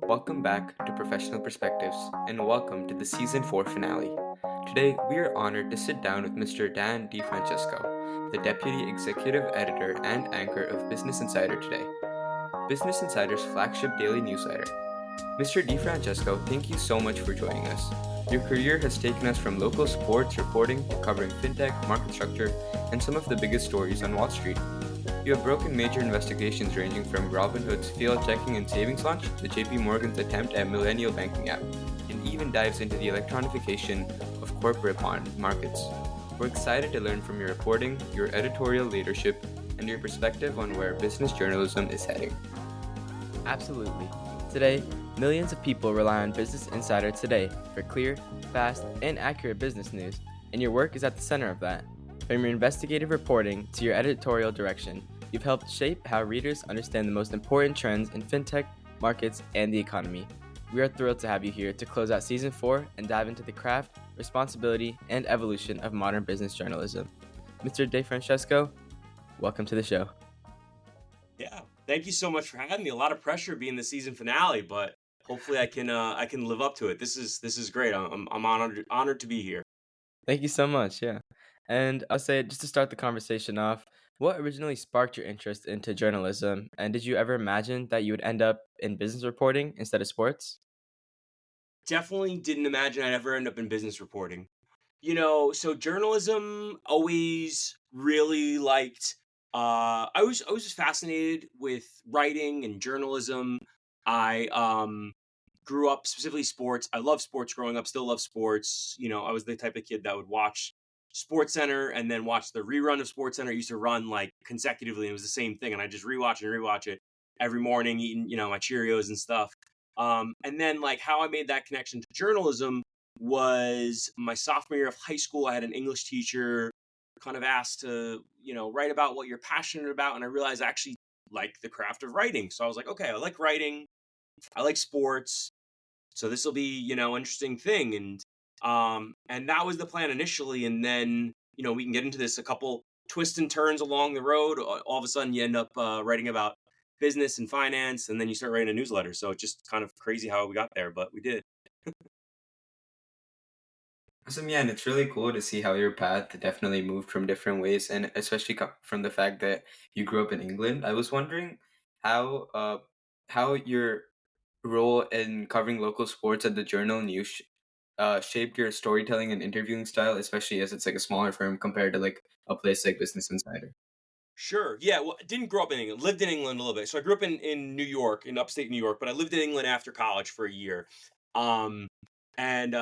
Welcome back to Professional Perspectives, and welcome to the Season 4 finale. Today, we are honored to sit down with Mr. Dan DeFrancesco, the Deputy Executive Editor and Anchor of Business Insider Today, Business Insider's flagship daily newsletter. Mr. DeFrancesco, thank you so much for joining us. Your career has taken us from local sports reporting to covering fintech, market structure, and some of the biggest stories on Wall Street. You have broken major investigations ranging from Robinhood's failed checking and savings launch to JP Morgan's attempt at millennial banking app, and even dives into the electronification of corporate bond markets. We're excited to learn from your reporting, your editorial leadership, and your perspective on where business journalism is heading. Absolutely. Today, millions of people rely on Business Insider Today for clear, fast, and accurate business news, and your work is at the center of that. From your investigative reporting to your editorial direction, you've helped shape how readers understand the most important trends in fintech, markets, and the economy. We are thrilled to have you here to close out Season 4 and dive into the craft, responsibility, and evolution of modern business journalism. Mr. DeFrancesco, welcome to the show. Yeah, thank you so much for having me. A lot of pressure being the season finale, but hopefully I can live up to it. This is great. I'm honored to be here. Thank you so much. Yeah. And I'll say, just to start the conversation off, what originally sparked your interest into journalism? And did you ever imagine that you would end up in business reporting instead of sports? Definitely didn't imagine I'd ever end up in business reporting. So journalism always really liked. I was just fascinated with writing and journalism. I grew up specifically sports. I love sports growing up. Still love sports. I was the type of kid that would watch Sports Center and then watch the rerun of Sports Center. It used to run like consecutively. And it was the same thing, and I just rewatch it every morning, eating my Cheerios and stuff. And then like how I made that connection to journalism was my sophomore year of high school. I had an English teacher kind of asked to, write about what you're passionate about. And I realized I actually like the craft of writing. So I was like, okay, I like writing. I like sports. So this will be, interesting thing. And that was the plan initially. And then, we can get into this a couple twists and turns along the road. All of a sudden you end up writing about business and finance, and then you start writing a newsletter. So it's just kind of crazy how we got there, but we did. Awesome, yeah, and it's really cool to see how your path definitely moved from different ways, and especially from the fact that you grew up in England. I was wondering how how your role in covering local sports at the Journal News shaped your storytelling and interviewing style, especially as it's like a smaller firm compared to like a place like Business Insider. Sure. Yeah. Well, I didn't grow up in England. Lived in England a little bit. So I grew up in New York, in upstate New York, but I lived in England after college for a year. Um, and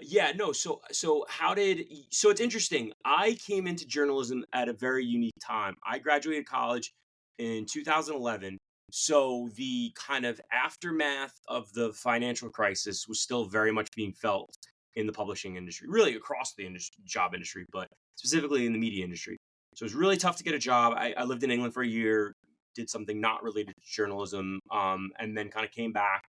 yeah, no. So it's interesting. I came into journalism at a very unique time. I graduated college in 2011. So the kind of aftermath of the financial crisis was still very much being felt in the publishing industry, really across the job industry, but specifically in the media industry. So it was really tough to get a job. I lived in England for a year, did something not related to journalism, and then kind of came back.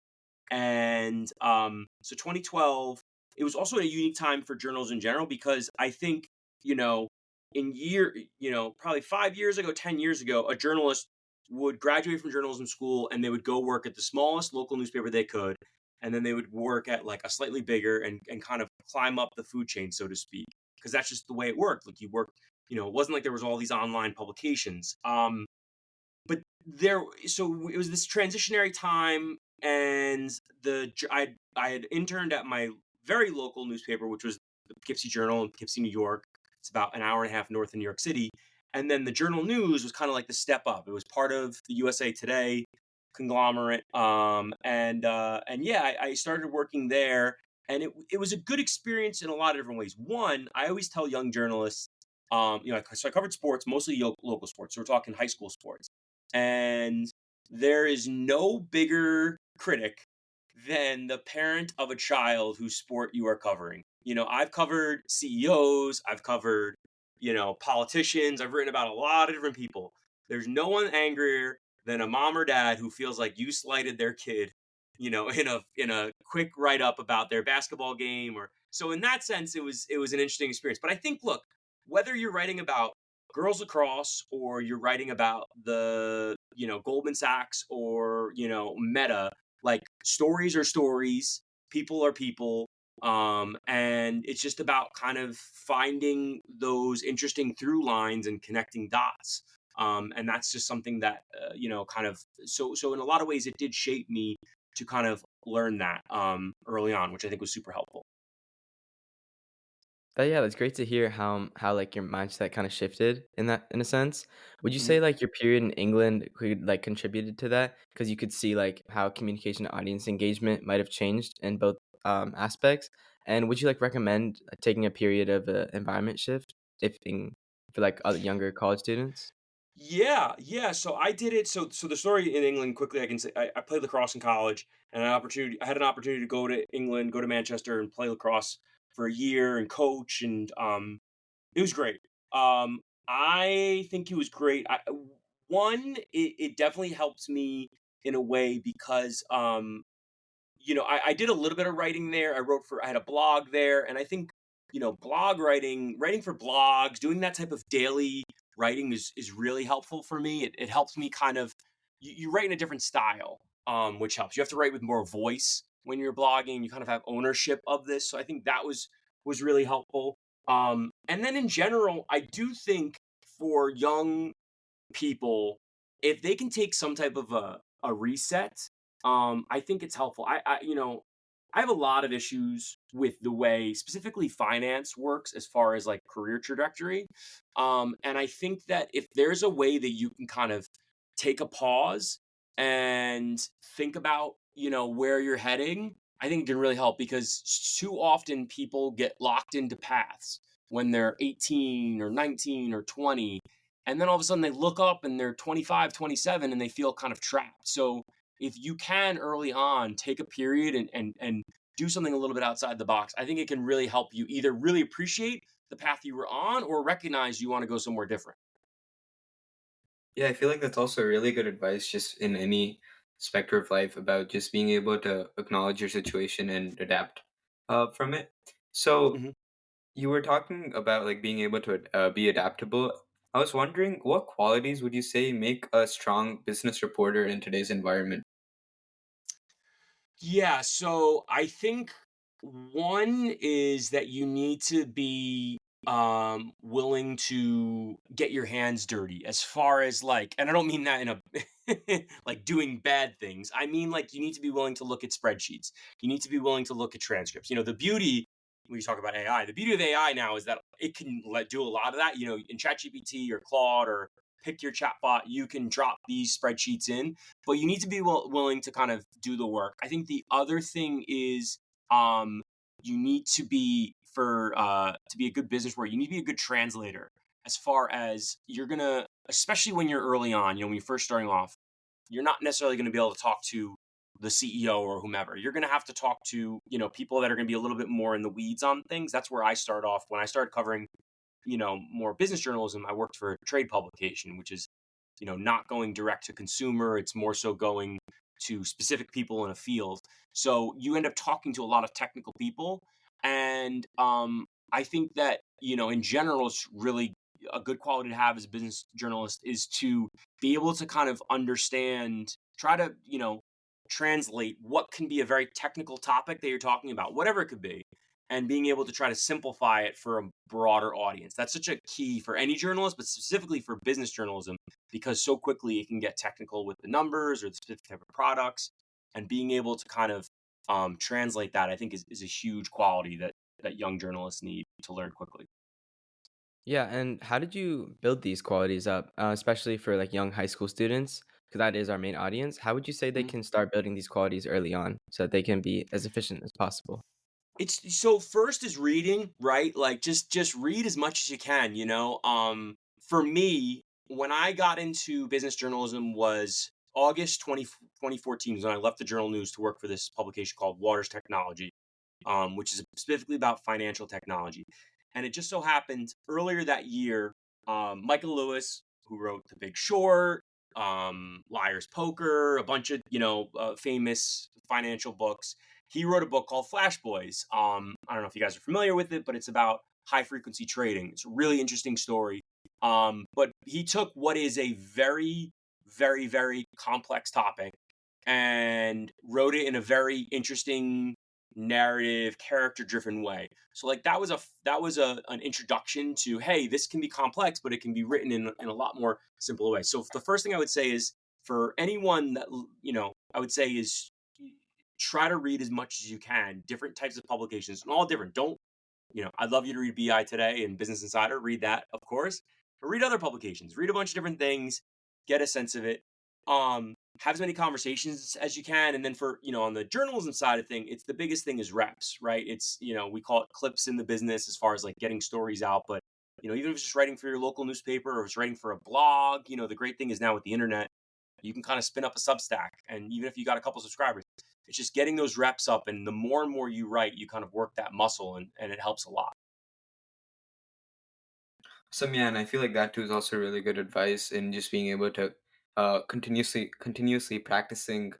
And so 2012, it was also a unique time for journals in general because I think, you know, probably 5 years ago, 10 years ago, a journalist would graduate from journalism school and they would go work at the smallest local newspaper they could. And then they would work at like a slightly bigger and kind of climb up the food chain, so to speak, because that's just the way it worked. Like you worked, it wasn't like there was all these online publications. But so it was this transitionary time, and I had interned at my very local newspaper, which was the Poughkeepsie Journal in Poughkeepsie, New York. It's about an hour and a half north of New York City. And then the Journal News was kind of like the step up. It was part of the USA Today conglomerate. And yeah, I started working there, and it was a good experience in a lot of different ways. One, I always tell young journalists, so I covered sports, mostly local sports. So we're talking high school sports. And there is no bigger critic than the parent of a child whose sport you are covering. I've covered CEOs, I've covered, politicians, I've written about a lot of different people. There's no one angrier than a mom or dad who feels like you slighted their kid, in a quick write up about their basketball game. Or so in that sense, it was an interesting experience. But I think, look, whether you're writing about girls lacrosse or you're writing about the Goldman Sachs or Meta, like stories are stories, people are people. And it's just about kind of finding those interesting through lines and connecting dots. And that's just something that, kind of, so in a lot of ways, it did shape me to kind of learn that early on, which I think was super helpful. But yeah, that's great to hear how like your mindset kind of shifted in a sense. Would you Mhm. say like your period in England could like contributed to that because you could see like how communication and audience engagement might have changed in both aspects? And would you like recommend taking a period of environment shift if in for like other younger college students? Yeah, yeah. So I did it. So the story in England quickly, I can say I played lacrosse in college, and I had an opportunity to go to England, go to Manchester, and play lacrosse for a year and coach, and it was great. I think it was great. One, it definitely helped me in a way because I did a little bit of writing there. I had a blog there, and I think, blog writing for blogs, doing that type of daily writing is really helpful for me. It helps me kind of, you write in a different style, which helps. You have to write with more voice when you're blogging. You kind of have ownership of this, so I think that was really helpful. And then in general, I do think for young people, if they can take some type of a reset, I think it's helpful. I have a lot of issues with the way specifically finance works as far as like career trajectory. And I think that if there's a way that you can kind of take a pause and think about, where you're heading, I think it can really help because too often people get locked into paths when they're 18 or 19 or 20, and then all of a sudden they look up and they're 25, 27, and they feel kind of trapped. So if you can early on take a period and do something a little bit outside the box, I think it can really help you either really appreciate the path you were on or recognize you want to go somewhere different. Yeah, I feel like that's also really good advice just in any specter of life about just being able to acknowledge your situation and adapt from it. So Mhm. you were talking about like being able to be adaptable. I was wondering what qualities would you say make a strong business reporter in today's environment? Yeah, so I think one is that you need to be willing to get your hands dirty as far as like, and I don't mean that in a like doing bad things. I mean like you need to be willing to look at spreadsheets. You need to be willing to look at transcripts. The beauty when you talk about AI, the beauty of AI now is that it can do a lot of that. In ChatGPT or Claude or pick your chatbot, you can drop these spreadsheets in, but you need to be willing to kind of do the work. I think the other thing is um, you need to be to be a good business where you need to be a good translator as far as you're gonna, especially when you're early on. When you're first starting off, you're not necessarily going to be able to talk to the CEO or whomever. You're going to have to talk to people that are going to be a little bit more in the weeds on things. That's where I start off when I started covering more business journalism. I worked for a trade publication, which is not going direct to consumer. It's more so going to specific people in a field. So you end up talking to a lot of technical people. And I think that, in general, it's really a good quality to have as a business journalist is to be able to kind of understand, try to, translate what can be a very technical topic that you're talking about, whatever it could be, and being able to try to simplify it for a broader audience. That's such a key for any journalist, but specifically for business journalism, because so quickly it can get technical with the numbers or the specific type of products. And being able to kind of translate that, I think, is a huge quality that young journalists need to learn quickly. Yeah, and how did you build these qualities up, especially for like young high school students? Because that is our main audience. How would you say they Mhm. can start building these qualities early on so that they can be as efficient as possible? It's so first is reading, right? Like just read as much as you can, For me, when I got into business journalism was August 2014 is when I left the Journal News to work for this publication called Waters Technology, which is specifically about financial technology. And it just so happened earlier that year, Michael Lewis, who wrote The Big Short, Liar's Poker, a bunch of famous financial books, he wrote a book called Flash Boys. I don't know if you guys are familiar with it, but it's about high frequency trading. It's a really interesting story. But he took what is a very, very, very complex topic and wrote it in a very interesting narrative, character-driven way. So like that was an introduction to, hey, this can be complex, but it can be written in a lot more simple way. So the first thing I would say is, for anyone that I would say is, try to read as much as you can, different types of publications, and all different. Don't I'd love you to read BI Today and Business Insider. Read that, of course, but read other publications. Read a bunch of different things. Get a sense of it. Have as many conversations as you can, and then for on the journalism side of thing, it's the biggest thing is reps, right? It's we call it clips in the business as far as like getting stories out, but even if it's just writing for your local newspaper or if it's writing for a blog, the great thing is now with the internet, you can kind of spin up a Substack, and even if you got a couple subscribers, it's just getting those reps up, and the more and more you write, you kind of work that muscle, and it helps a lot. So yeah, and I feel like that too is also really good advice in just being able to continuously practicing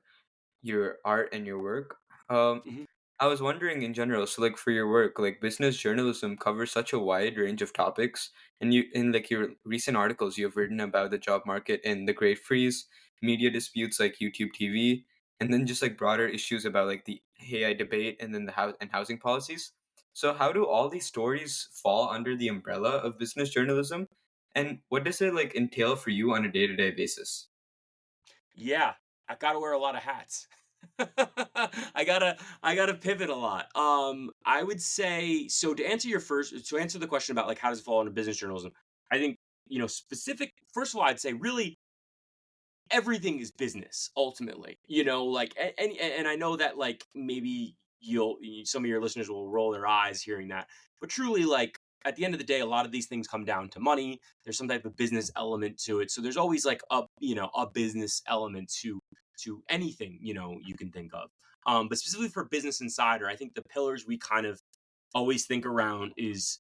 your art and your work. Mhm. I was wondering in general, so like for your work, like business journalism covers such a wide range of topics, and you in like your recent articles, you have written about the job market and the Great Freeze, media disputes like YouTube TV, and then just like broader issues about like the AI debate and then the housing policies. So how do all these stories fall under the umbrella of business journalism, and what does it like entail for you on a day-to-day basis? Yeah, I gotta wear a lot of hats. I gotta pivot a lot. I would say, so to answer the question about like how does it fall into business journalism, I think specific. First of all, I'd say really everything is business ultimately, like, and I know that like maybe some of your listeners will roll their eyes hearing that, but truly, like, at the end of the day, a lot of these things come down to money. There's some type of business element to it, so there's always like a business element to anything you can think of. But specifically for Business Insider, I think the pillars we kind of always think around is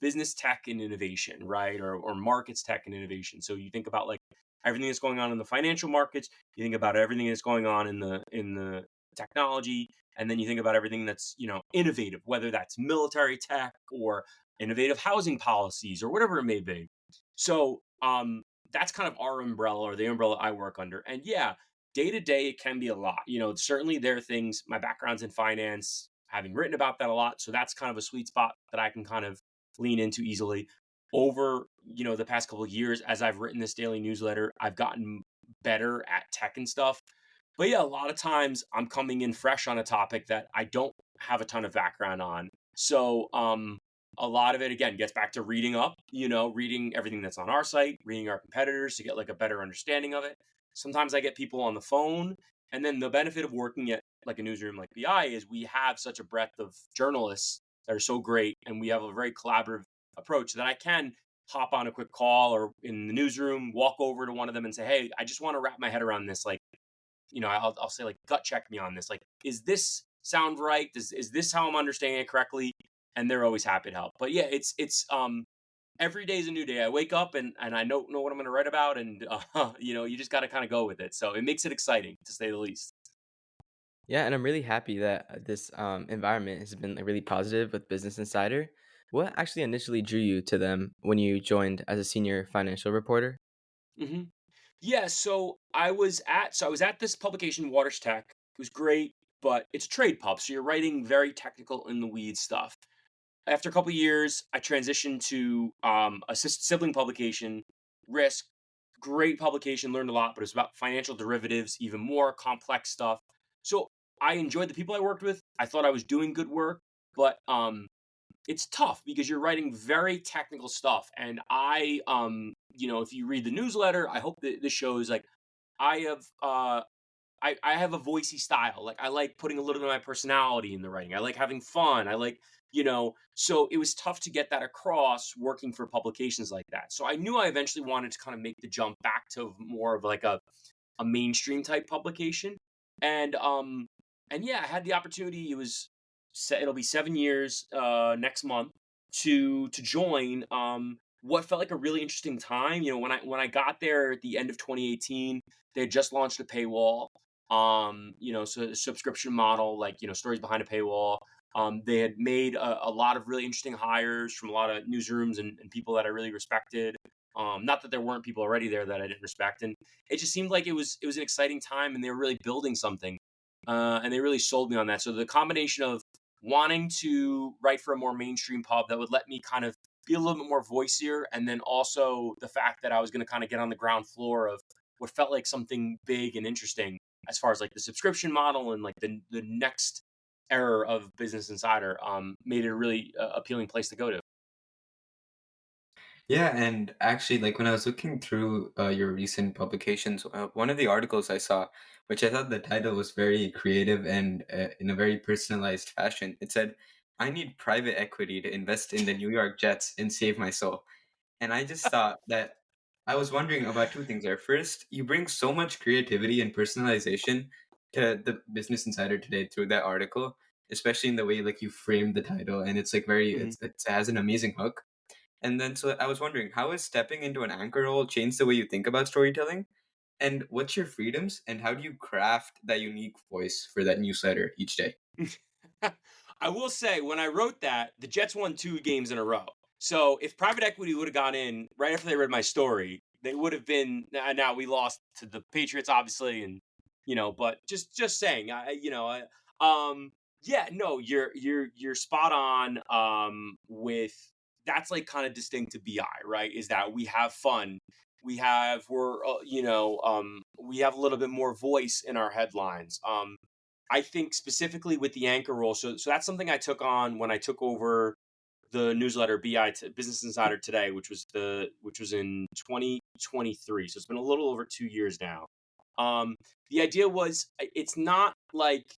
business tech and innovation, right? Or markets tech and innovation. So you think about like everything that's going on in the financial markets, you think about everything that's going on in the technology, and then you think about everything that's innovative, whether that's military tech or innovative housing policies or whatever it may be. So that's kind of our umbrella, or the umbrella I work under. And yeah, day to day it can be a lot. Certainly there are things, my background's in finance, having written about that a lot, so that's kind of a sweet spot that I can kind of lean into easily. Over the past couple of years, as I've written this daily newsletter, I've gotten better at tech and stuff. But yeah, a lot of times I'm coming in fresh on a topic that I don't have a ton of background on. So a lot of it again gets back to reading up, reading everything that's on our site, reading our competitors to get like a better understanding of it. Sometimes I get people on the phone, and then the benefit of working at like a newsroom like BI is we have such a breadth of journalists that are so great, and we have a very collaborative approach that I can hop on a quick call or in the newsroom, walk over to one of them and say, hey, I just want to wrap my head around this. Like, I'll say like, gut check me on this. Like, is this sound right? Is this how I'm understanding it correctly? And they're always happy to help. But yeah, it's every day is a new day. I wake up and I don't know what I'm going to write about, and you just got to kind of go with it. So it makes it exciting, to say the least. Yeah, and I'm really happy that this environment has been like, really positive with Business Insider. What actually initially drew you to them when you joined as a senior financial reporter? hmm Yeah, so I was at this publication, Waters Tech. It was great, but it's a trade pub, so you're writing very technical in the weeds stuff. After a couple of years, I transitioned to a sibling publication, Risk. Great publication, learned a lot, but it was about financial derivatives, even more complex stuff. So I enjoyed the people I worked with. I thought I was doing good work, but it's tough because you're writing very technical stuff. And if you read the newsletter, I hope that this shows like I have I have a voicey style. Like, I like putting a little bit of my personality in the writing. I like having fun. I like, so it was tough to get that across working for publications like that. So I knew I eventually wanted to kind of make the jump back to more of like a mainstream type publication. And yeah, I had the opportunity. It'll be 7 years next month to join what felt like a really interesting time. When I got there at the end of 2018, they had just launched a paywall, so a subscription model, like, stories behind a paywall. They had made a lot of really interesting hires from a lot of newsrooms and people that I really respected. Not that there weren't people already there that I didn't respect, and it just seemed like it was an exciting time, and they were really building something, and they really sold me on that. So the combination of wanting to write for a more mainstream pub that would let me kind of be a little bit more voicier, and then also the fact that I was going to kind of get on the ground floor of what felt like something big and interesting as far as like the subscription model and like the next era of Business Insider, made it a really appealing place to go to. Yeah, and actually, like when I was looking through your recent publications, one of the articles I saw, which I thought the title was very creative and in a very personalized fashion, it said, "I need private equity to invest in the New York Jets and save my soul." And I just thought that I was wondering about two things there. First, you bring so much creativity and personalization to the Business Insider today through that article, especially in the way like you framed the title, and it's like very Mhm. it has an amazing hook. And then so I was wondering, how has stepping into an anchor role changed the way you think about storytelling? And what's your freedoms and how do you craft that unique voice for that newsletter each day? I will say, when I wrote that, the Jets won 2 games in a row. So if private equity would have gone in right after they read my story, they would have been. Now we lost to the Patriots, obviously, and but just saying, yeah, no, you're spot on. With That's like kind of distinct to BI, right? Is that we have fun, we have a little bit more voice in our headlines. I think specifically with the anchor role. So that's something I took on when I took over the newsletter Business Insider Today, which was in 2023. So it's been a little over 2 years now. The idea was, it's not like,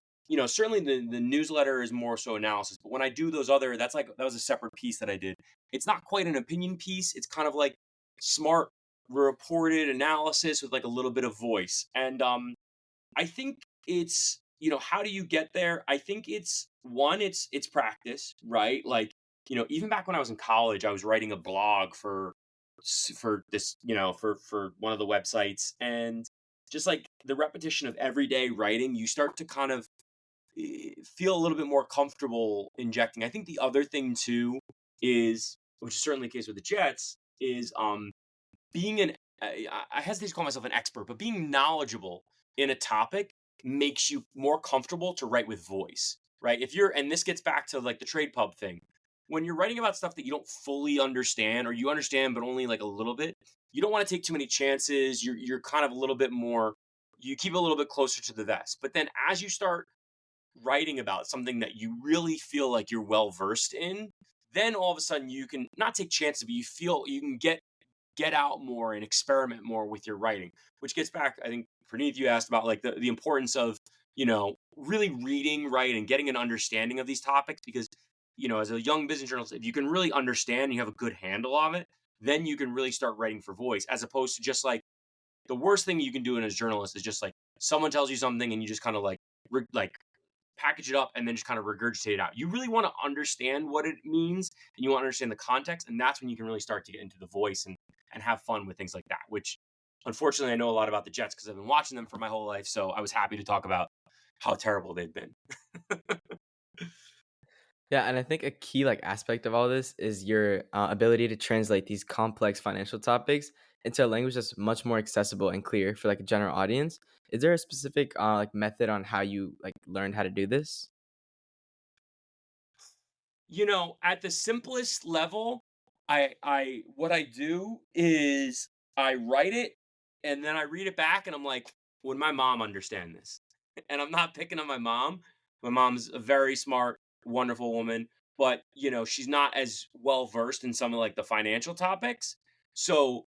certainly the newsletter is more so analysis, but when I do those other, that was a separate piece that I did. It's not quite an opinion piece. It's kind of like smart reported analysis with like a little bit of voice. And I think it's, how do you get there? I think it's practice, right? Like, even back when I was in college, I was writing a blog for this, for one of the websites, and just like the repetition of everyday writing, you start to kind of feel a little bit more comfortable injecting. I think the other thing too is, which is certainly the case with the Jets, is being I hesitate to call myself an expert, but being knowledgeable in a topic makes you more comfortable to write with voice, right? And this gets back to like the trade pub thing. When you're writing about stuff that you don't fully understand, or you understand but only like a little bit, you don't want to take too many chances. You're kind of a little bit more, you keep a little bit closer to the vest. But then as you start writing about something that you really feel like you're well versed in, then all of a sudden you can not take chances, but you feel you can get out more and experiment more with your writing, which gets back, I think, Praneeth, you asked about like the importance of, really reading, right, and getting an understanding of these topics, because, as a young business journalist, if you can really understand and you have a good handle of it, then you can really start writing for voice, as opposed to just like, the worst thing you can do in as a journalist is just like someone tells you something and you just kind of like package it up and then just kind of regurgitate it out. You really want to understand what it means, and you want to understand the context, and that's when you can really start to get into the voice and have fun with things like that, which unfortunately I know a lot about the Jets because I've been watching them for my whole life. So I was happy to talk about how terrible they've been. Yeah, and I think a key like aspect of all this is your ability to translate these complex financial topics into a language that's much more accessible and clear for like a general audience. Is there a specific like method on how you like learned how to do this? At the simplest level, I what I do is I write it and then I read it back and I'm like, would my mom understand this? And I'm not picking on my mom. My mom's a very smart, wonderful woman, but she's not as well versed in some of like the financial topics. So,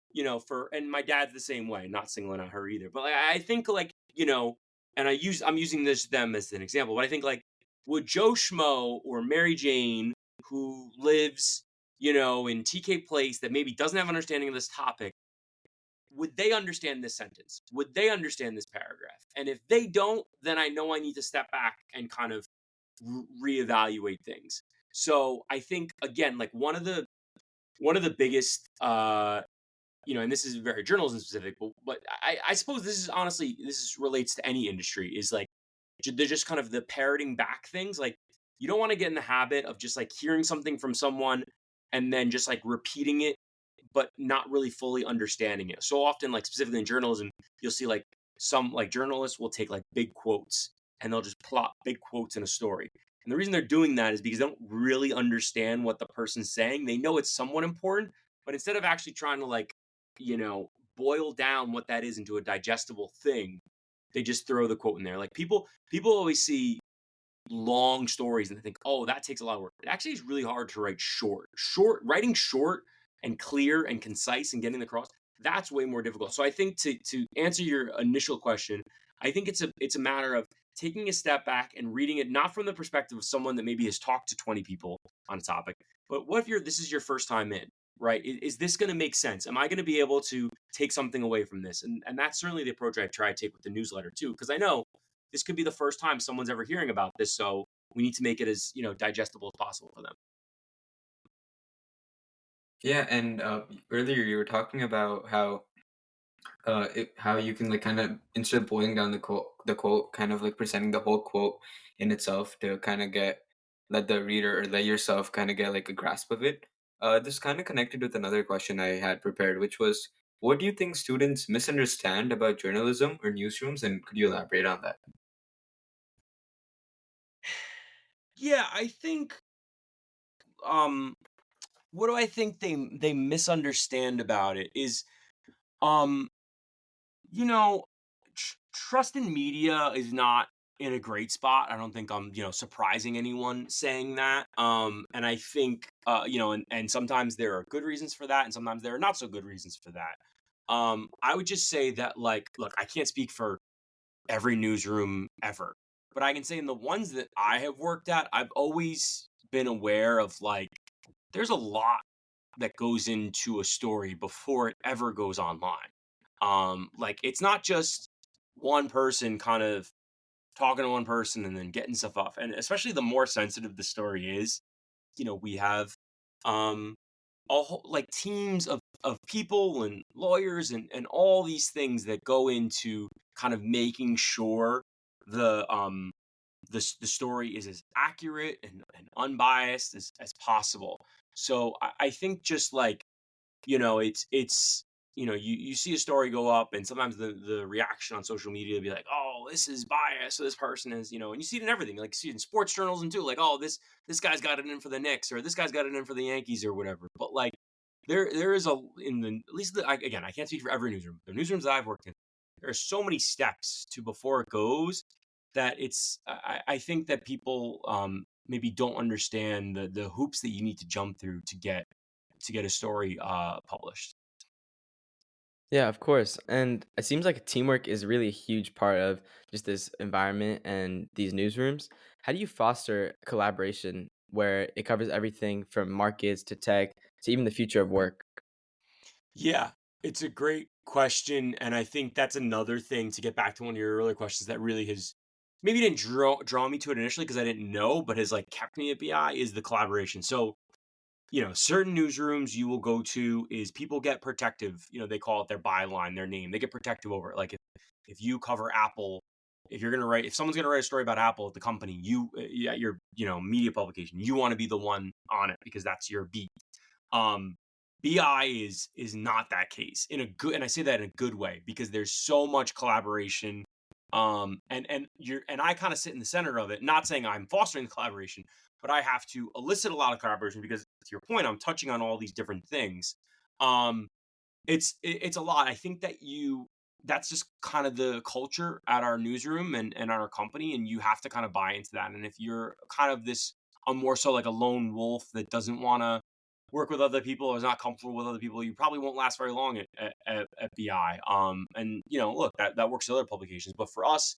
and my dad's the same way, not singling out her either. But like, I think like, and I'm using them as an example, but I think like, would Joe Schmo or Mary Jane, who lives, in TK Place, that maybe doesn't have understanding of this topic, would they understand this sentence? Would they understand this paragraph? And if they don't, then I know I need to step back and kind of reevaluate things. So I think, again, like one of the biggest, and this is very journalism specific, but I suppose this is honestly, relates to any industry, is like, they're just kind of the parroting back things. Like, you don't want to get in the habit of just like hearing something from someone and then just like repeating it but not really fully understanding it. So often, like specifically in journalism, you'll see like some like journalists will take like big quotes and they'll just plot big quotes in a story. And the reason they're doing that is because they don't really understand what the person's saying. They know it's somewhat important, but instead of actually trying to like, you know, boil down what that is into a digestible thing, they just throw the quote in there. Like people always see long stories and they think, oh, that takes a lot of work. It actually is really hard to write writing short and clear and concise and getting across. That's way more difficult. So I think to answer your initial question, I think it's a matter of taking a step back and reading it not from the perspective of someone that maybe has talked to 20 people on a topic, but what if this is your first time in, right? Is this going to make sense? Am I going to be able to take something away from this? And that's certainly the approach I try to take with the newsletter too, because I know this could be the first time someone's ever hearing about this, so we need to make it as digestible as possible for them. Yeah, and earlier you were talking about how you can like kind of instead of boiling down the quote, kind of like presenting the whole quote in itself to kind of let the reader or let yourself kind of get like a grasp of it. This kind of connected with another question I had prepared, which was, what do you think students misunderstand about journalism or newsrooms, and could you elaborate on that? Yeah, I think um what do I think they misunderstand about it is um you know trust in media is not in a great spot. I don't think I'm surprising anyone saying that. And I think and sometimes there are good reasons for that and sometimes there are not so good reasons for that. I would just say that, like, look, I can't speak for every newsroom ever, but I can say in the ones that I have worked at, I've always been aware of, like, there's a lot that goes into a story before it ever goes online. Like, it's not just one person kind of talking to one person and then getting stuff off. And especially the more sensitive the story is, we have um like teams of people and lawyers and all these things that go into kind of making sure the story is as accurate and unbiased as possible. So I think just like, it's you see a story go up and sometimes the reaction on social media will be like, oh, this is bias, so this person is, and you see it in everything, like you see it in sports journalism too, like, oh, this guy's got it in for the Knicks or this guy's got it in for the Yankees or whatever. But like there is in the at least again, I can't speak for every newsroom. The newsrooms that I've worked in, there are so many steps to before it goes that I think that people maybe don't understand the hoops that you need to jump through to get a story published. Yeah, of course. And it seems like teamwork is really a huge part of just this environment and these newsrooms. How do you foster collaboration where it covers everything from markets to tech to even the future of work? Yeah, it's a great question, and I think that's another thing to get back to one of your earlier questions that really has maybe didn't draw me to it initially because I didn't know, but has like kept me at BI is the collaboration. So, certain newsrooms you will go to is people get protective. They call it their byline, their name. They get protective over it. Like if you cover Apple, if someone's gonna write a story about Apple at the company, at your media publication, you want to be the one on it because that's your beat. Um, BI is not that case in a good, and I say that in a good way because there's so much collaboration. And I kind of sit in the center of it, not saying I'm fostering the collaboration, but I have to elicit a lot of collaboration because to your point, I'm touching on all these different things. Um, it's a lot. I think that's just kind of the culture at our newsroom and our company, and you have to kind of buy into that. And if you're kind of I'm more so like a lone wolf that doesn't want to work with other people or is not comfortable with other people, you probably won't last very long at BI. And look, that works at other publications, but for us,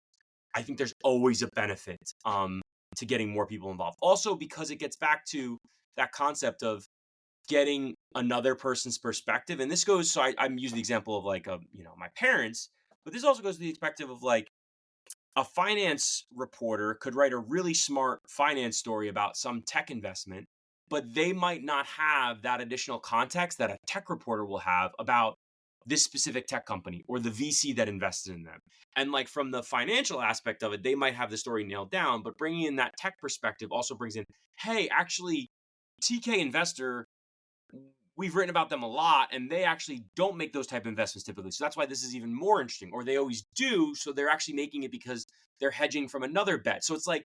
I think there's always a benefit to getting more people involved. Also, because it gets back to that concept of getting another person's perspective. And this goes, so I'm using the example of like, my parents, but this also goes to the perspective of like a finance reporter could write a really smart finance story about some tech investment, but they might not have that additional context that a tech reporter will have about this specific tech company or the VC that invested in them. And like from the financial aspect of it, they might have the story nailed down, but bringing in that tech perspective also brings in, hey, actually, TK Investor we've written about them a lot, and they actually don't make those type of investments typically. So that's why this is even more interesting, or they always do. So they're actually making it because they're hedging from another bet. So it's like,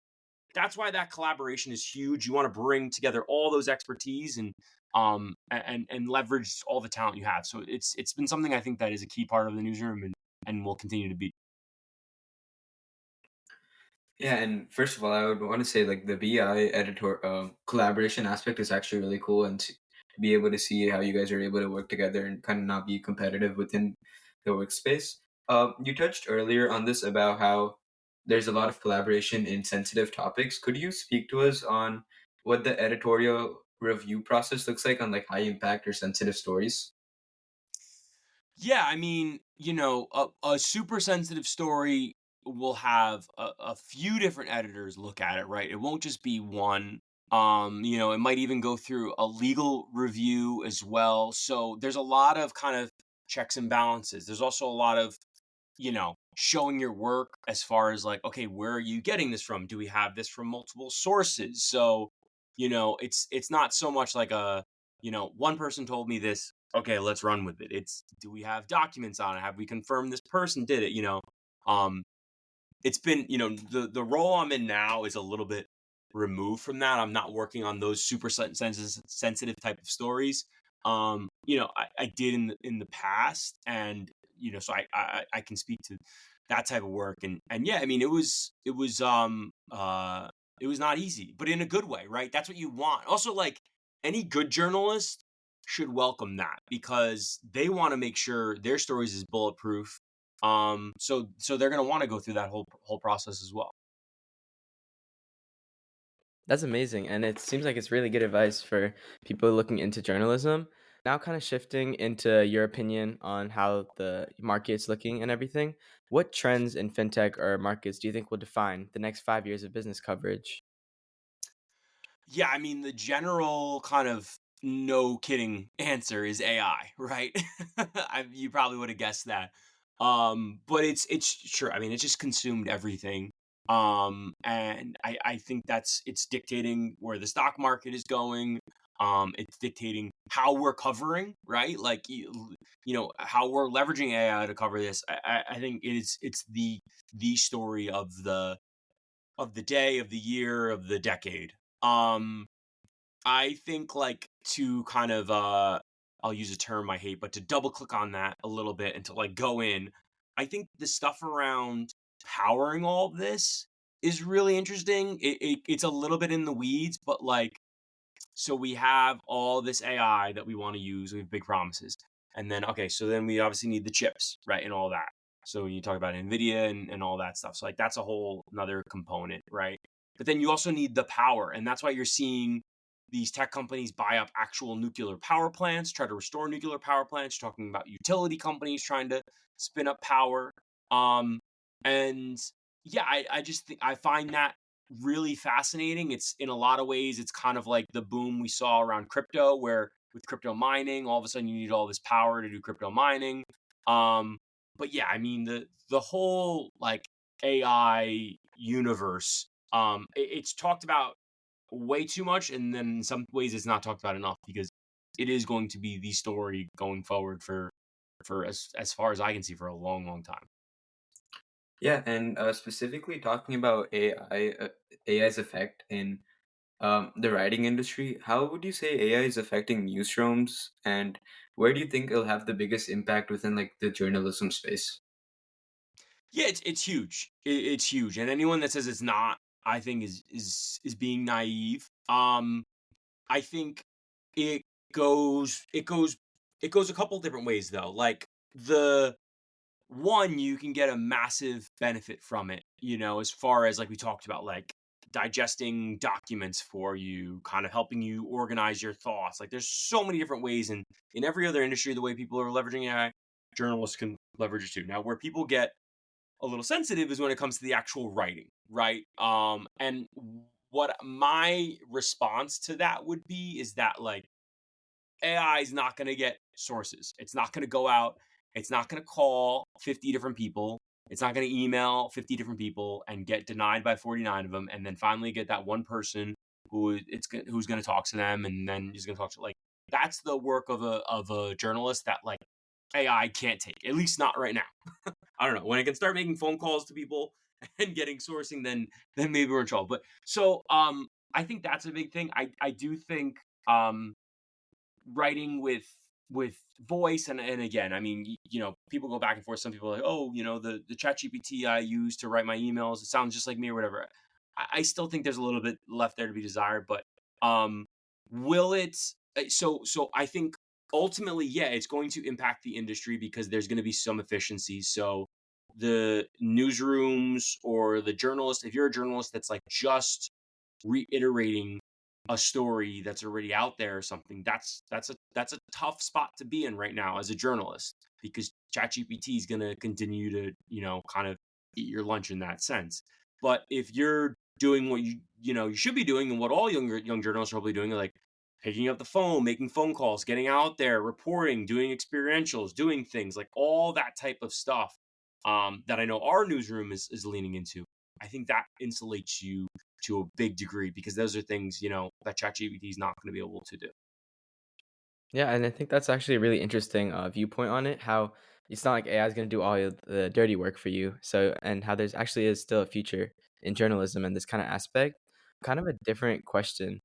that's why that collaboration is huge. You want to bring together all those expertise and leverage all the talent you have. So it's been something I think that is a key part of the newsroom, and will continue to be. Yeah, and first of all, I would want to say like the BI editor collaboration aspect is actually really cool, and to be able to see how you guys are able to work together and kind of not be competitive within the workspace. You touched earlier on this about how there's a lot of collaboration in sensitive topics. Could you speak to us on what the editorial review process looks like on like high impact or sensitive stories? Yeah, I mean, a super sensitive story will have a few different editors look at it, right? It won't just be one. It might even go through a legal review as well. So there's a lot of kind of checks and balances. There's also a lot of, showing your work as far as like, okay, where are you getting this from? Do we have this from multiple sources? So, it's not so much like one person told me this, okay, let's run with it. It's, do we have documents on it? Have we confirmed this person did it? Um, it's been, the role I'm in now is a little bit removed from that. I'm not working on those super sensitive type of stories. I did in the past, and so I can speak to that type of work, and yeah, I mean, it was not easy, but in a good way, right? That's what you want. Also, like, any good journalist should welcome that, because they want to make sure their stories is bulletproof. So they're gonna want to go through that whole process as well. That's amazing, and it seems like it's really good advice for people looking into journalism. Now, kind of shifting into your opinion on how the market's looking and everything, what trends in fintech or markets do you think will define the next 5 years of business coverage? Yeah, I mean, the general kind of no kidding answer is AI, right? You probably would have guessed that. But it's sure. I mean, it's just consumed everything. And I think it's dictating where the stock market is going. It's dictating how we're covering, right? Like, how we're leveraging AI to cover this. I think it's the story of the day, of the year, of the decade. Um, I think, like, to kind of I'll use a term I hate, but to double click on that a little bit and to like go in, I think the stuff around powering all of this is really interesting. It's a little bit in the weeds, but like, so we have all this AI that we want to use. We have big promises. And then, okay, so then we obviously need the chips, right? And all that. So when you talk about NVIDIA and all that stuff. So like, that's a whole another component, right? But then you also need the power. And that's why you're seeing these tech companies buy up actual nuclear power plants, try to restore nuclear power plants. You're talking about utility companies trying to spin up power. Um, and yeah, I just think I find that really fascinating. It's, in a lot of ways, it's kind of like the boom we saw around crypto, where with crypto mining, all of a sudden you need all this power to do crypto mining. Um, but yeah, I mean, the whole like AI universe, it's talked about way too much, and then in some ways it's not talked about enough, because it is going to be the story going forward for as far as I can see, for a long, long time. Yeah, and specifically talking about AI's effect in the writing industry, how would you say AI is affecting newsrooms, and where do you think it'll have the biggest impact within like the journalism space? Yeah, it's huge. It's huge, and anyone that says it's not, I think is being naive. I think it goes it goes it goes a couple different ways though. Like, the one, you can get a massive benefit from it, as far as like we talked about, like digesting documents for you, kind of helping you organize your thoughts. Like, there's so many different ways, and in every other industry, the way people are leveraging AI, journalists can leverage it too. Now, where people get a little sensitive is when it comes to the actual writing, right? And what my response to that would be is that, like, AI is not going to get sources. It's not going to go out. It's not going to call 50 different people. It's not going to email 50 different people and get denied by 49 of them, and then finally get that one person who's going to talk to them, and then he's going to talk to, like, that's the work of a journalist that like AI can't take, at least not right now. I don't know. When I can start making phone calls to people and getting sourcing, then maybe we're in trouble. But so I think that's a big thing. I do think um writing with voice, and again, I mean, people go back and forth. Some people are like, oh, the chat gpt I use to write my emails, it sounds just like me or whatever. I still think there's a little bit left there to be desired, but um will it so I think ultimately, yeah, it's going to impact the industry because there's going to be some efficiencies. So the newsrooms or the journalist, if you're a journalist that's like just reiterating a story that's already out there or something, that's a tough spot to be in right now as a journalist, because ChatGPT is going to continue to kind of eat your lunch in that sense. But if you're doing what you should be doing, and what all young journalists are probably doing, like picking up the phone, making phone calls, getting out there, reporting, doing experientials, doing things like all that type of stuff, that I know our newsroom is leaning into, I think that insulates you to a big degree, because those are things that ChatGPT is not going to be able to do. Yeah, and I think that's actually a really interesting viewpoint on it. How it's not like AI is going to do all of the dirty work for you. So, and how there's actually is still a future in journalism and this kind of aspect. Kind of a different question.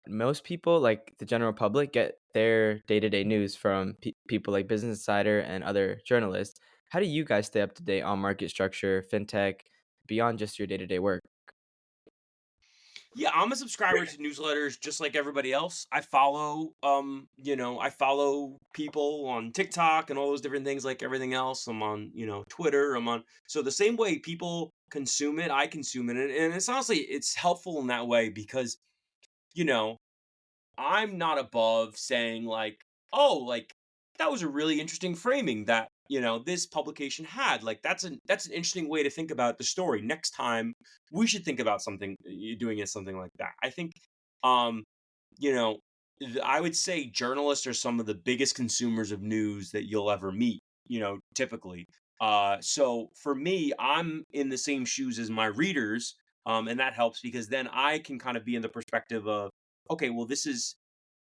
Most people, like the general public, get their day-to-day news from people like Business Insider and other journalists. How do you guys stay up to date on market structure, fintech, beyond just your day-to-day work? Yeah, I'm a subscriber to newsletters just like everybody else. I follow people on TikTok and all those different things like everything else. I'm on, Twitter. So the same way people consume it, I consume it. And it's honestly, it's helpful in that way because, you know, I'm not above saying like, "Oh, like that was a really interesting framing that, this publication had. Like that's an interesting way to think about the story. Next time we should think about something doing it something like that." I think um, you know, I would say journalists are some of the biggest consumers of news that you'll ever meet, typically. So for me, I'm in the same shoes as my readers, and that helps because then I can kind of be in the perspective of, okay, well, this is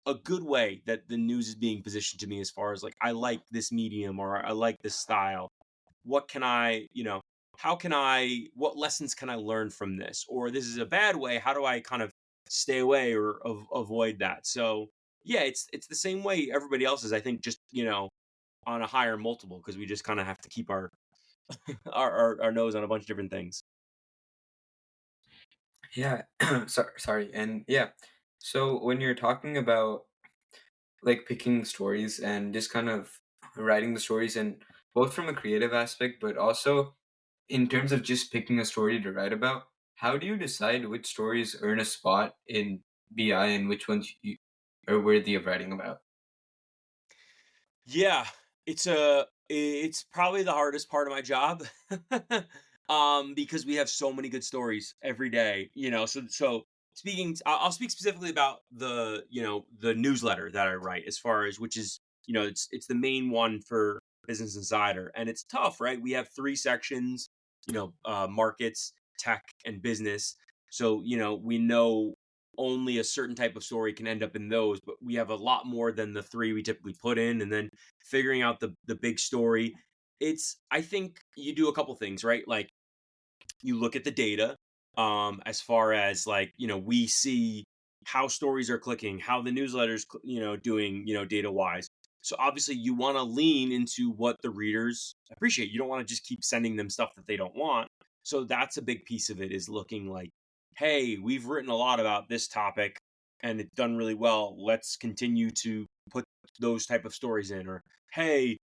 a good way that the news is being positioned to me, as far as like I like this medium or I like this style. What can I, how can I what lessons can I learn from this? Or this is a bad way, how do I kind of stay away or avoid that? So, yeah, it's the same way everybody else is, I think, just, on a higher multiple, because we just kind of have to keep our our nose on a bunch of different things. Yeah, sorry. And yeah, so when you're talking about like picking stories and just kind of writing the stories, and both from a creative aspect, but also in terms of just picking a story to write about, how do you decide which stories earn a spot in BI and which ones you are worthy of writing about? Yeah, it's probably the hardest part of my job. Because we have so many good stories every day, so I'll speak specifically about the newsletter that I write, as far as which is, it's the main one for Business Insider, and it's tough, right? We have three sections, markets, tech, and business. So, we know only a certain type of story can end up in those, but we have a lot more than the three we typically put in. And then figuring out the big story, I think you do a couple things, right? Like you look at the data, as far as like, we see how stories are clicking, how the newsletters doing, data wise. So obviously you want to lean into what the readers appreciate. You don't want to just keep sending them stuff that they don't want. So that's a big piece of it, is looking like, hey, we've written a lot about this topic and it's done really well, let's continue to put those type of stories in. Or, hey,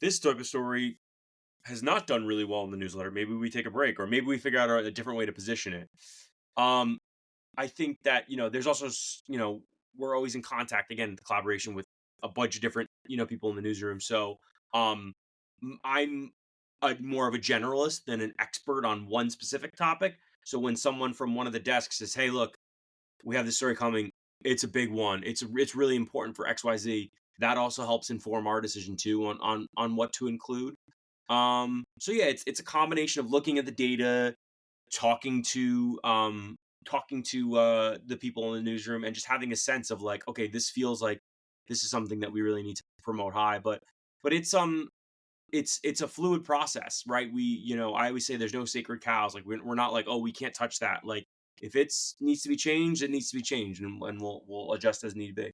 this type of story has not done really well in the newsletter, maybe we take a break, or maybe we figure out a different way to position it. um I think that, there's also, we're always in contact, again, collaboration with a bunch of different, people in the newsroom. So, um, I'm more of a generalist than an expert on one specific topic. So when someone from one of the desks says, "Hey, look, we have this story coming. It's a big one. It's really important for XYZ." That also helps inform our decision too on what to include. So yeah, it's a combination of looking at the data, talking to the people in the newsroom, and just having a sense of like, okay, this feels like this is something that we really need to promote high. But it's a fluid process, right? I always say there's no sacred cows. Like we're not like, oh, we can't touch that. Like if it's needs to be changed, it needs to be changed, and we'll adjust as need be.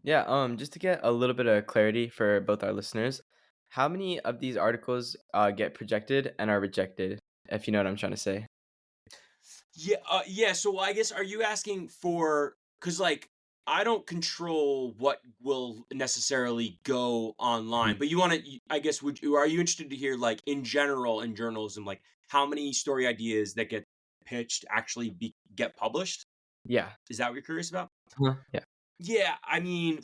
Yeah, just to get a little bit of clarity for both our listeners, how many of these articles get projected and are rejected, if you know what I'm trying to say? Yeah. So I guess, are you asking for, because like I don't control what will necessarily go online, Mhm. but you want to, I guess, are you interested to hear, like, in general in journalism, like how many story ideas that get pitched actually get published? Yeah. Is that what you're curious about? Yeah. Yeah, I mean,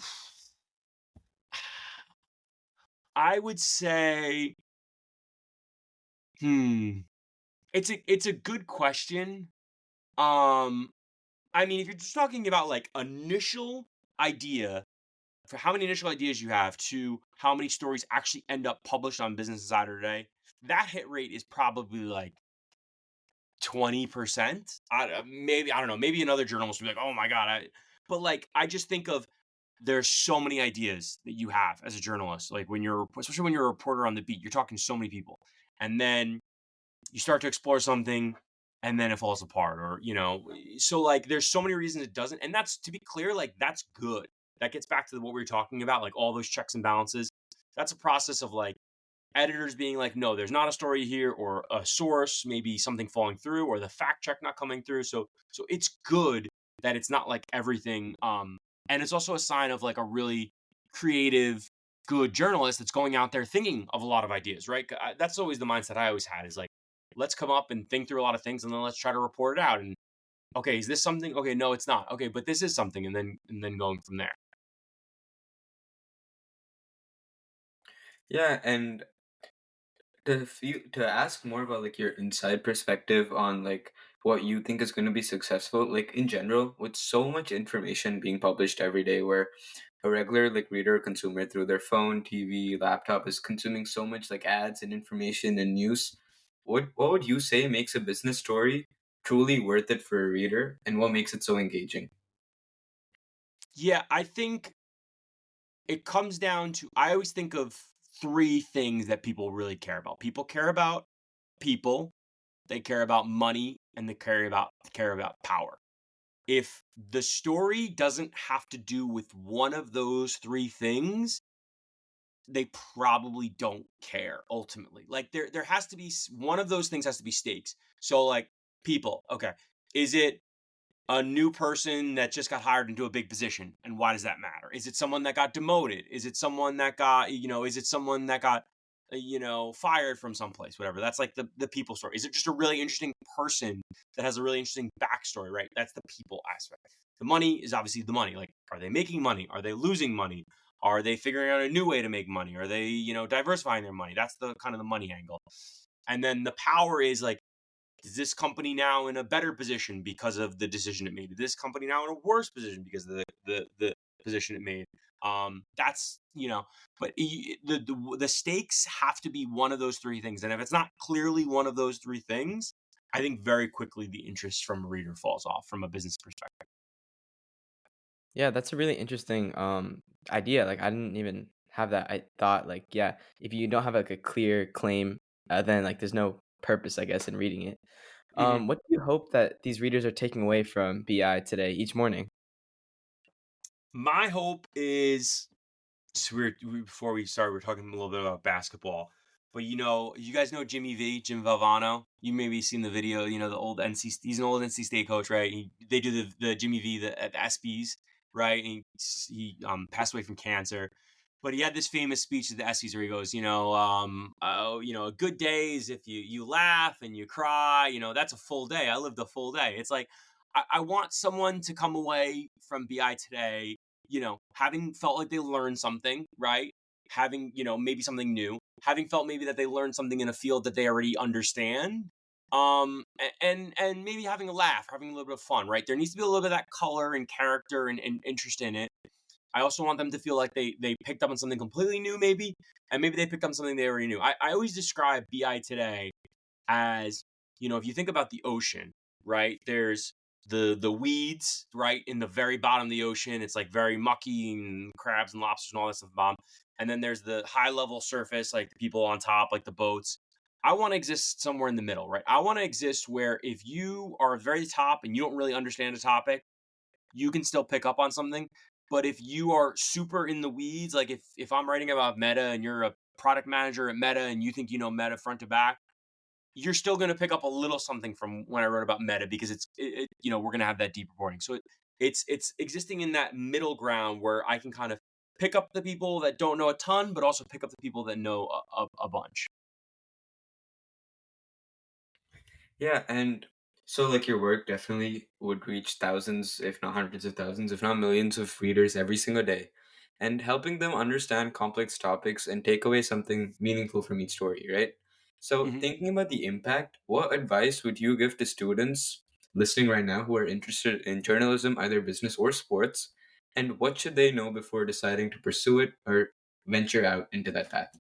I would say, hmm, it's a good question. Um, I mean, if you're just talking about like initial idea, for how many initial ideas you have to how many stories actually end up published on Business Insider today, that hit rate is probably like 20%. Maybe, I don't know. Maybe another journalist would be like, "Oh my god!" But like, I just think of, there's so many ideas that you have as a journalist. Like especially when you're a reporter on the beat, you're talking to so many people, and then you start to explore something and then it falls apart, or so like there's so many reasons it doesn't, and that's, to be clear, like that's good. That gets back to what we were talking about, like all those checks and balances. That's a process of like editors being like, no, there's not a story here, or a source, maybe something falling through, or the fact check not coming through. So it's good that it's not like everything. And it's also a sign of like a really creative, good journalist that's going out there thinking of a lot of ideas, right? That's always the mindset I always had, is like, let's come up and think through a lot of things, and then let's try to report it out. And okay, is this something? Okay, no, it's not. Okay, but this is something, and then going from there. Yeah, and to ask more about like your inside perspective on like what you think is going to be successful, like in general, with so much information being published every day, where a regular like reader or consumer through their phone, TV, laptop is consuming so much like ads and information and news, what would you say makes a business story truly worth it for a reader, and what makes it so engaging? Yeah, I think it comes down to, I always think of three things that people really care about. People care about people, they care about money, and they care about power. If the story doesn't have to do with one of those three things, they probably don't care ultimately. Like there has to be one of those things has to be stakes. So like people, okay. Is it a new person that just got hired into a big position, and why does that matter? Is it someone that got demoted? Is it someone that got, is it someone that got fired from someplace, whatever? That's like the people story. Is it just a really interesting person that has a really interesting backstory, right? That's the people aspect. The money is obviously the money. Like, are they making money? Are they losing money? Are they figuring out a new way to make money? Are they diversifying their money? That's the kind of the money angle. And then the power is like, is this company now in a better position because of the decision it made? Is this company now in a worse position because of the position it made? That's but the stakes have to be one of those three things, and if it's not clearly one of those three things, I think very quickly the interest from a reader falls off from a business perspective. Yeah, that's a really interesting idea. Like I didn't even have that. I thought like, yeah, if you don't have like a clear claim, then like there's no purpose, I guess, in reading it. Mhm. What do you hope that these readers are taking away from BI today each morning? My hope is, so before we start, we are talking a little bit about basketball. But you guys know Jim Valvano. You maybe seen the video. The old NC. He's an old NC State coach, right? They do the Jimmy V at the ESPYS, right? And he passed away from cancer. But he had this famous speech at the ESPYS where he goes, oh, a good day is if you laugh and you cry. That's a full day. I lived a full day. It's like, I want someone to come away from BI today, having felt like they learned something, right? Having, maybe something new, having felt maybe that they learned something in a field that they already understand. And maybe having a laugh, having a little bit of fun, right? There needs to be a little bit of that color and character and interest in it. I also want them to feel like they picked up on something completely new, maybe, and maybe they picked up something they already knew. I always describe BI today as, if you think about the ocean, right? There's the weeds right in the very bottom of the ocean. It's like very mucky and crabs and lobsters and all that stuff at the bottom. And then there's the high level surface, like the people on top, like the boats. I want to exist somewhere in the middle, right? I want to exist where if you are at the very top and you don't really understand a topic, you can still pick up on something. But if you are super in the weeds, like if I'm writing about Meta and you're a product manager at Meta and you think you know Meta front to back, you're still going to pick up a little something from when I wrote about Meta because we're going to have that deep reporting. So it's existing in that middle ground where I can kind of pick up the people that don't know a ton, but also pick up the people that know a bunch. Yeah, and so like your work definitely would reach thousands, if not hundreds of thousands, if not millions of readers every single day, and helping them understand complex topics and take away something meaningful from each story, right? So, Mhm. thinking about the impact, what advice would you give to students listening right now who are interested in journalism, either business or sports, and what should they know before deciding to pursue it or venture out into that path?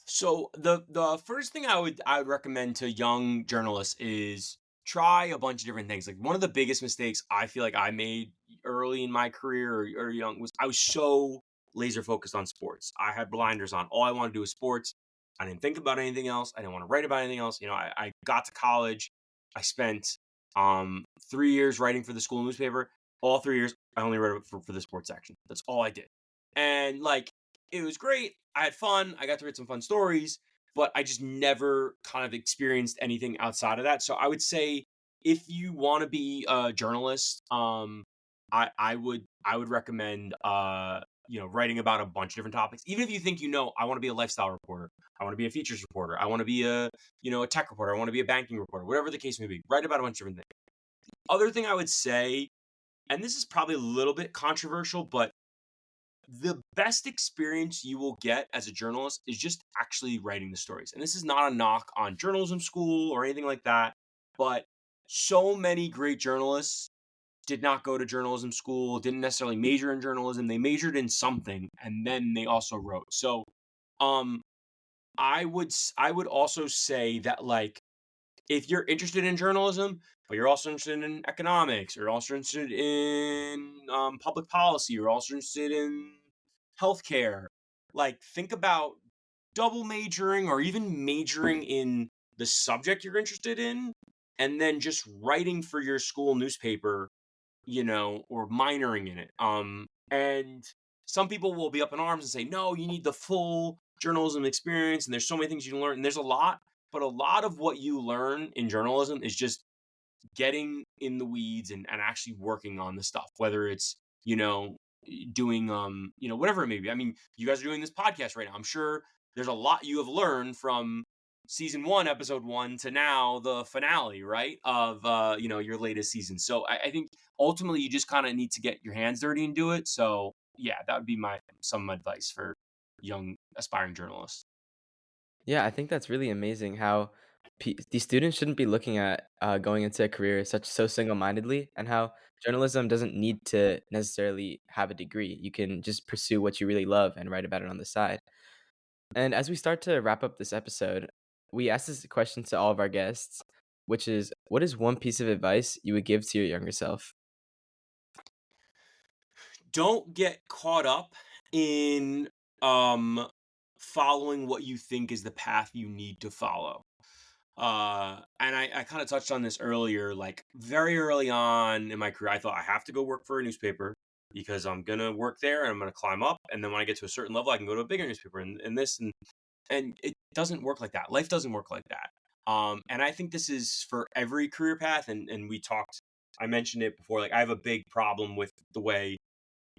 So the first thing I would recommend to young journalists is try a bunch of different things. Like one of the biggest mistakes I feel like I made early in my career or young was I was so laser focused on sports. I had blinders on. All I wanted to do was sports. I didn't think about anything else. I didn't want to write about anything else. I got to college. I spent 3 years writing for the school newspaper. All 3 years, I only wrote for the sports section. That's all I did. And like it was great. I had fun. I got to read some fun stories, but I just never kind of experienced anything outside of that. So I would say if you want to be a journalist, I would recommend writing about a bunch of different topics. Even if you think I want to be a lifestyle reporter, I want to be a features reporter, I want to be a tech reporter, I want to be a banking reporter, whatever the case may be. Write about a bunch of different things. Other thing I would say, and this is probably a little bit controversial, but the best experience you will get as a journalist is just actually writing the stories. And this is not a knock on journalism school or anything like that, but so many great journalists did not go to journalism school, didn't necessarily major in journalism. They majored in something and then they also wrote. So, um I would also say that like if you're interested in journalism, but you're also interested in economics, or you're also interested in public policy, you're also interested in healthcare, like think about double majoring or even majoring in the subject you're interested in, and then just writing for your school newspaper, or minoring in it. And some people will be up in arms and say, no, you need the full journalism experience, and there's so many things you can learn, and there's a lot, but a lot of what you learn in journalism is just getting in the weeds and actually working on the stuff, whether it's, doing, whatever it may be. I mean, you guys are doing this podcast right now. I'm sure there's a lot you have learned from season one, episode one to now the finale, right? Of, your latest season. So I think ultimately you just kind of need to get your hands dirty and do it. So yeah, that would be some advice for young aspiring journalists. Yeah, I think that's really amazing how these students shouldn't be looking at going into a career so single-mindedly, and how journalism doesn't need to necessarily have a degree. You can just pursue what you really love and write about it on the side. And as we start to wrap up this episode, we ask this question to all of our guests, which is, what is one piece of advice you would give to your younger self? Don't get caught up in um following what you think is the path you need to follow. And I kind of touched on this earlier, like very early on in my career, I thought I have to go work for a newspaper because I'm gonna work there and I'm gonna climb up, and then when I get to a certain level I can go to a bigger newspaper, and this and it doesn't work like that. Life doesn't work like that. And I think this is for every career path, and I mentioned it before, like I have a big problem with the way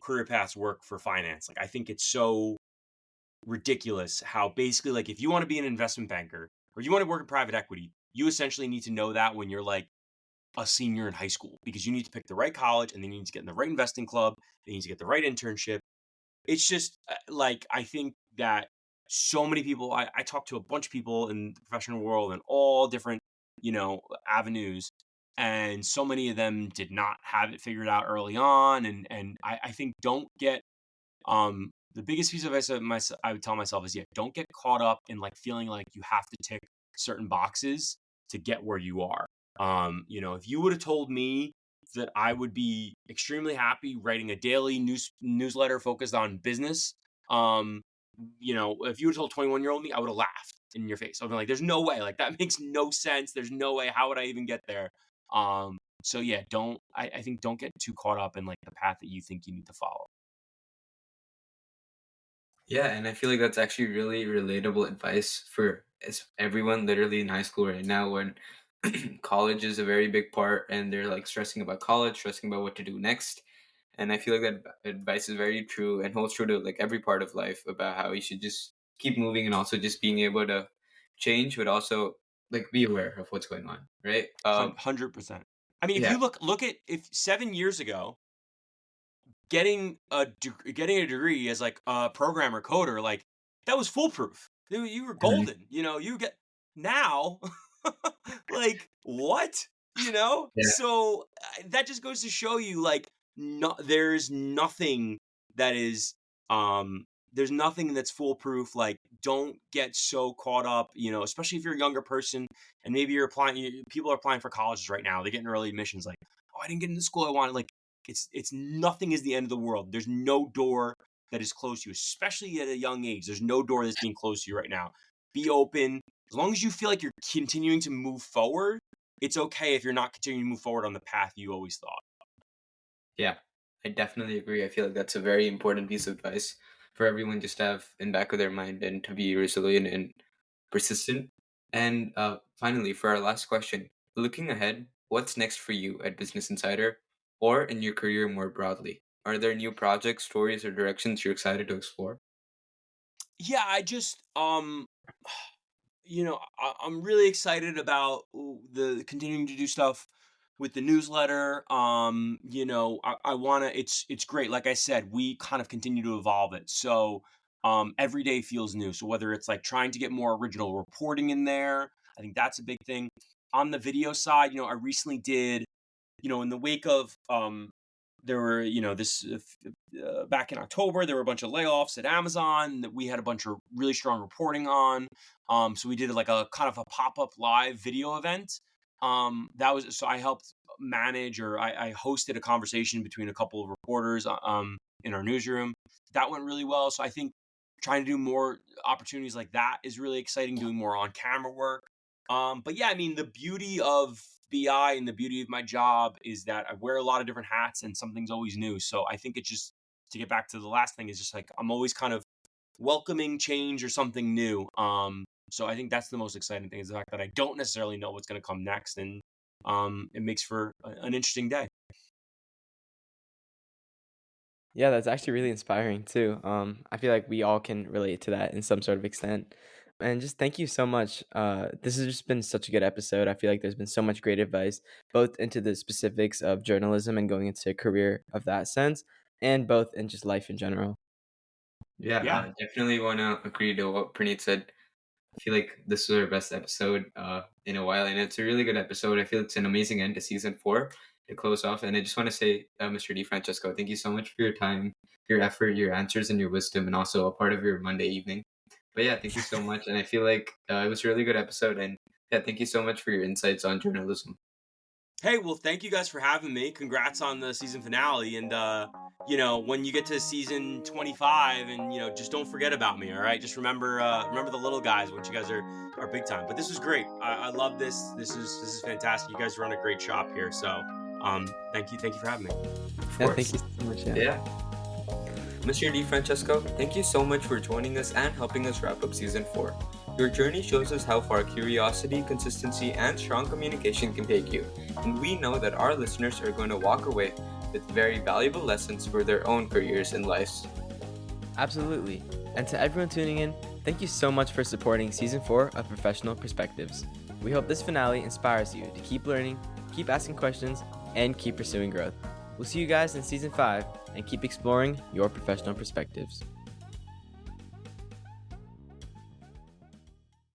career paths work for finance. Like I think it's so ridiculous how basically like if you want to be an investment banker or you want to work in private equity, you essentially need to know that when you're like a senior in high school, because you need to pick the right college, and then you need to get in the right investing club, and you need to get the right internship. It's just like I think that so many people, I talk to a bunch of people in the professional world and all different, avenues, and so many of them did not have it figured out early on, and I think don't get the biggest piece of advice I would tell myself is, yeah, don't get caught up in like feeling like you have to tick certain boxes to get where you are. If you would have told me that I would be extremely happy writing a daily newsletter focused on business, if you would have told 21-year-old me, I would have laughed in your face. I've been like, there's no way, like that makes no sense. There's no way. How would I even get there? So yeah, I think don't get too caught up in like the path that you think you need to follow. Yeah, and I feel like that's actually really relatable advice for everyone literally in high school right now when college is a very big part and they're like stressing about college, stressing about what to do next. And I feel like that advice is very true and holds true to like every part of life about how you should just keep moving and also just being able to change, but also like be aware of what's going on, right? 100%. I mean, if Yeah, you look at if 7 years ago, getting a degree as like a programmer coder, like that was foolproof. You were mhm, golden. You get now, like what? yeah, So that just goes to show you, like, no, that is there's nothing that's foolproof. Like, don't get so caught up, especially if you're a younger person and maybe you're applying. People are applying for colleges right now. They're getting early admissions. Like, oh, I didn't get into the school I wanted. Like, it's nothing is the end of the world. There's no door that is closed to you, especially at a young age. There's no door that's being closed to you right now. Be open. As long as you feel like you're continuing to move forward, it's okay if you're not continuing to move forward on the path you always thought. yeah. I definitely agree. I feel like that's a very important piece of advice for everyone just to have in back of their mind and to be resilient and persistent. And finally, for our last question, looking ahead, what's next for you at Business Insider or in your career more broadly? Are there new projects, stories, or directions you're excited to explore? Yeah, I'm really excited about the continuing to do stuff with the newsletter. I want to. It's great. Like I said, we kind of continue to evolve it. So every day feels new. So whether it's like trying to get more original reporting in there, I think that's a big thing. On the video side, I recently did, in the wake of there were, this back in October, there were a bunch of layoffs at Amazon that we had a bunch of really strong reporting on. So we did like a kind of a pop-up live video event. So I helped manage, or I hosted a conversation between a couple of reporters in our newsroom. That went really well. So I think trying to do more opportunities like that is really exciting, doing more on camera work. But yeah, I mean, the beauty of BI and the beauty of my job is that I wear a lot of different hats and something's always new. So I think it just, to get back to the last thing, is just like I'm always kind of welcoming change or something new. So I think that's the most exciting thing, is the fact that I don't necessarily know what's going to come next, and it makes for an interesting day. Yeah, that's actually really inspiring too. I feel like we all can relate to that in some sort of extent. And just thank you so much. This has just been such a good episode. I feel like there's been so much great advice, both into the specifics of journalism and going into a career of that sense, and both in just life in general. Yeah, Yeah. I definitely want to agree to what Praneeth said. I feel like this was our best episode in a while, and it's a really good episode. I feel it's an amazing end to season 4 to close off. And I just want to say, Mr. DeFrancesco, thank you so much for your time, your effort, your answers, and your wisdom, and also a part of your Monday evening. But yeah, thank you so much. And I feel like it was a really good episode. And yeah, thank you so much for your insights on journalism. Hey, well, thank you guys for having me. Congrats on the season finale. And, when you get to season 25, and, just don't forget about me. All right. Just remember the little guys, once you guys are big time. But this was great. I love this. This is fantastic. You guys run a great shop here. So, thank you. Thank you for having me. Of Yeah, thank course. you so much. Yeah. Yeah. Mr. DeFrancesco, thank you so much for joining us and helping us wrap up season 4. Your journey shows us how far curiosity, consistency, and strong communication can take you, and we know that our listeners are going to walk away with very valuable lessons for their own careers and lives. Absolutely. And to everyone tuning in, thank you so much for supporting season 4 of Professional Perspectives. We hope this finale inspires you to keep learning, keep asking questions, and keep pursuing growth. We'll see you guys in season 5, and keep exploring your professional perspectives.